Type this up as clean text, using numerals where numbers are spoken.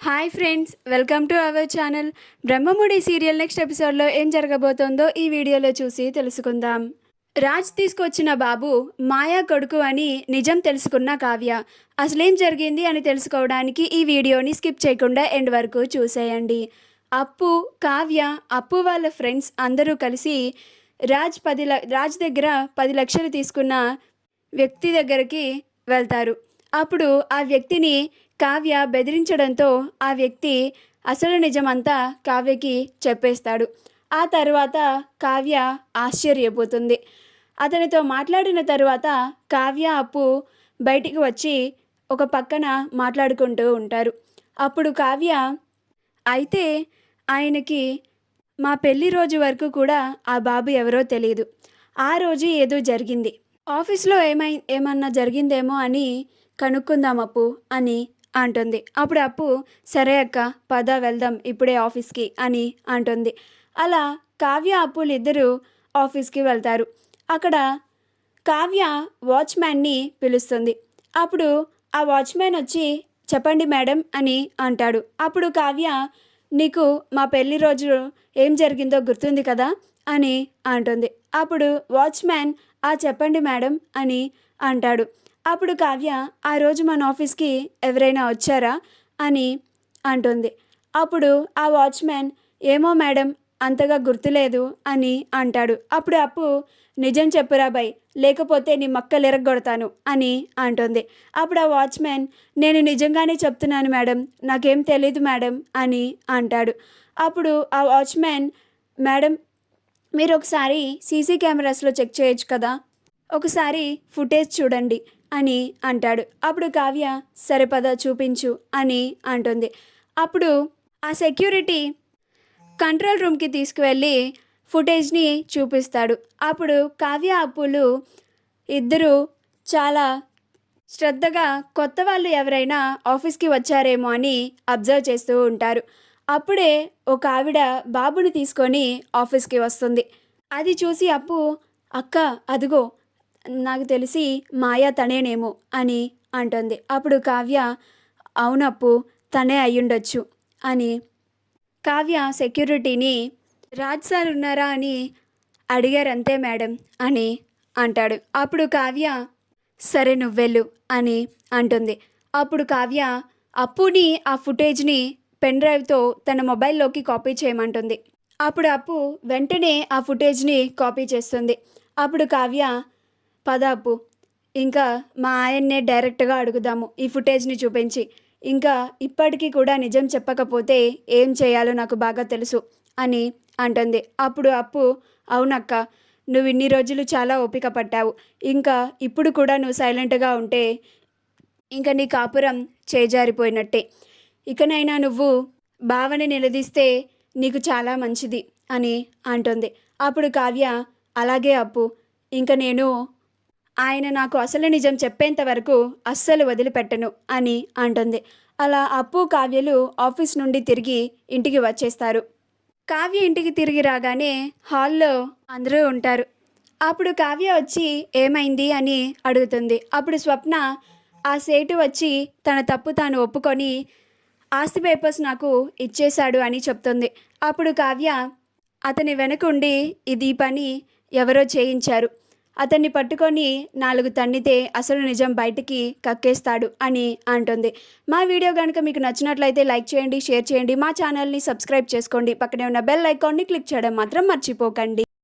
Hi friends, welcome to our channel. Brahmamudi serial next ఎపిసోడ్లో ఏం జరగబోతోందో ఈ వీడియోలో చూసి తెలుసుకుందాం. రాజ్ తీసుకొచ్చిన బాబు మాయా కొడుకు అని నిజం తెలుసుకున్న కావ్య అసలేం జరిగింది అని తెలుసుకోవడానికి ఈ వీడియోని స్కిప్ చేయకుండా ఎండ్ వరకు చూసేయండి. అప్పు, కావ్య, అప్పు వాళ్ళ ఫ్రెండ్స్ అందరూ కలిసి రాజ్ దగ్గర 10 లక్షలు తీసుకున్న వ్యక్తి దగ్గరికి వెళ్తారు. అప్పుడు ఆ వ్యక్తిని కావ్య బెదిరించడంతో ఆ వ్యక్తి అసలు నిజమంతా కావ్యకి చెప్పేస్తాడు. ఆ తర్వాత కావ్య ఆశ్చర్యపోతుంది. అతనితో మాట్లాడిన తర్వాత కావ్య, అప్పు బయటికి వచ్చి ఒక పక్కన మాట్లాడుకుంటూ ఉంటారు. అప్పుడు కావ్య, అయితే ఆయనకి మా పెళ్లి రోజు వరకు కూడా ఆ బాబు ఎవరో తెలియదు. ఆ రోజు ఏదో జరిగింది, ఆఫీస్లో ఏమన్నా జరిగిందేమో అని కనుక్కుందాం అప్పు అని అంటుంది. అప్పుడు అప్పు, సరే అక్క, పద వెళ్దాం ఇప్పుడే ఆఫీస్కి అని అంటుంది. అలా కావ్య, అప్పులు ఇద్దరు ఆఫీస్కి వెళ్తారు. అక్కడ కావ్య వాచ్మ్యాన్ని పిలుస్తుంది. అప్పుడు ఆ వాచ్మ్యాన్ వచ్చి, చెప్పండి మేడం అని అంటాడు. అప్పుడు కావ్య, నీకు మా పెళ్లి రోజు ఏం జరిగిందో గుర్తుంది కదా అని అంటుంది. అప్పుడు వాచ్మ్యాన్, చెప్పండి మేడం అని అంటాడు. అప్పుడు కావ్య, ఆ రోజు మన ఆఫీస్కి ఎవరైనా వచ్చారా అని అంటుంది. అప్పుడు ఆ వాచ్మ్యాన్, ఏమో మేడం, అంతగా గుర్తులేదు అని అంటాడు. అప్పుడు అప్పు, నిజం చెప్పురా బై, లేకపోతే నీ మక్కలు ఎరగొడతాను అని అంటుంది. అప్పుడు ఆ వాచ్మ్యాన్, నేను నిజంగానే చెప్తున్నాను మేడం, నాకేం తెలీదు మేడం అని అంటాడు. అప్పుడు ఆ వాచ్మ్యాన్, మేడం, మీరు ఒకసారి సీసీ కెమెరాస్లో చెక్ చేయొచ్చు కదా, ఒకసారి ఫుటేజ్ చూడండి అని అంటాడు. అప్పుడు కావ్య, సరే పద చూపించు అని అంటుంది. అప్పుడు ఆ సెక్యూరిటీ కంట్రోల్ రూమ్కి తీసుకువెళ్ళి ఫుటేజ్ని చూపిస్తాడు. అప్పుడు కావ్య, అప్పులు ఇద్దరు చాలా శ్రద్ధగా కొత్త వాళ్ళు ఎవరైనా ఆఫీస్కి వచ్చారేమో అని అబ్జర్వ్ చేస్తూ ఉంటారు. అప్పుడే ఒక ఆవిడ బాబుని తీసుకొని ఆఫీస్కి వస్తుంది. అది చూసి అప్పు, అక్క అదిగో, నాకు తెలిసి మాయా తనేనేమో అని అంటుంది. అప్పుడు కావ్య, అవునప్పు, తనే అయ్యుండొచ్చు అని కావ్య సెక్యూరిటీని, రాజ్ సార్ ఉన్నారా అని అడిగారు అంతే మేడం అని అంటాడు. అప్పుడు కావ్య, సరే నువ్వెళ్ళు అని అంటుంది. అప్పుడు కావ్య అప్పుని ఆ ఫుటేజ్ని పెన్ డ్రైవ్తో తన మొబైల్లోకి కాపీ చేయమంటుంది. అప్పుడు అప్పు వెంటనే ఆ ఫుటేజ్ని కాపీ చేస్తుంది. అప్పుడు కావ్య, పద అప్పు, ఇంకా మా ఆయన్నే డైరెక్ట్గా అడుగుదాము ఈ ఫుటేజ్ని చూపించి, ఇంకా ఇప్పటికీ కూడా నిజం చెప్పకపోతే ఏం చేయాలో నాకు బాగా తెలుసు అని అంటుంది. అప్పుడు అప్పు, అవునక్క, నువ్వు ఇన్ని రోజులు చాలా ఓపిక పట్టావు, ఇంకా ఇప్పుడు కూడా నువ్వు సైలెంట్గా ఉంటే ఇంకా నీ కాపురం చేజారిపోయినట్టే, ఇకనైనా నువ్వు భావని నిలదీస్తే నీకు చాలా మంచిది అని అంటుంది. అప్పుడు కావ్య, అలాగే అప్పు, ఇంకా నేను ఆయన నాకు అసలు నిజం చెప్పేంత వరకు అస్సలు వదిలిపెట్టను అని అంటుంది. అలా అప్పు, కావ్యలు ఆఫీస్ నుండి తిరిగి ఇంటికి వచ్చేస్తారు. కావ్య ఇంటికి తిరిగి రాగానే హాల్లో అందరూ ఉంటారు. అప్పుడు కావ్య వచ్చి ఏమైంది అని అడుగుతుంది. అప్పుడు స్వప్న ఆ సేటు వచ్చి తన తప్పు తాను ఒప్పుకొని ఆస్తి పేపర్స్ నాకు ఇచ్చేశాడు అని చెప్తుంది. అప్పుడు కావ్య, అతని వెనకుండి ఇది పని ఎవరో చేయించారు, అతన్ని పట్టుకొని 4 తన్నితే అసలు నిజం బయటికి కక్కేస్తాడు అని అంటుంది. మా వీడియో కనుక మీకు నచ్చినట్లయితే లైక్ చేయండి, షేర్ చేయండి, మా ఛానల్ని సబ్స్క్రైబ్ చేసుకోండి, పక్కనే ఉన్న బెల్ ఐకాన్ని క్లిక్ చేయడం మాత్రం మర్చిపోకండి.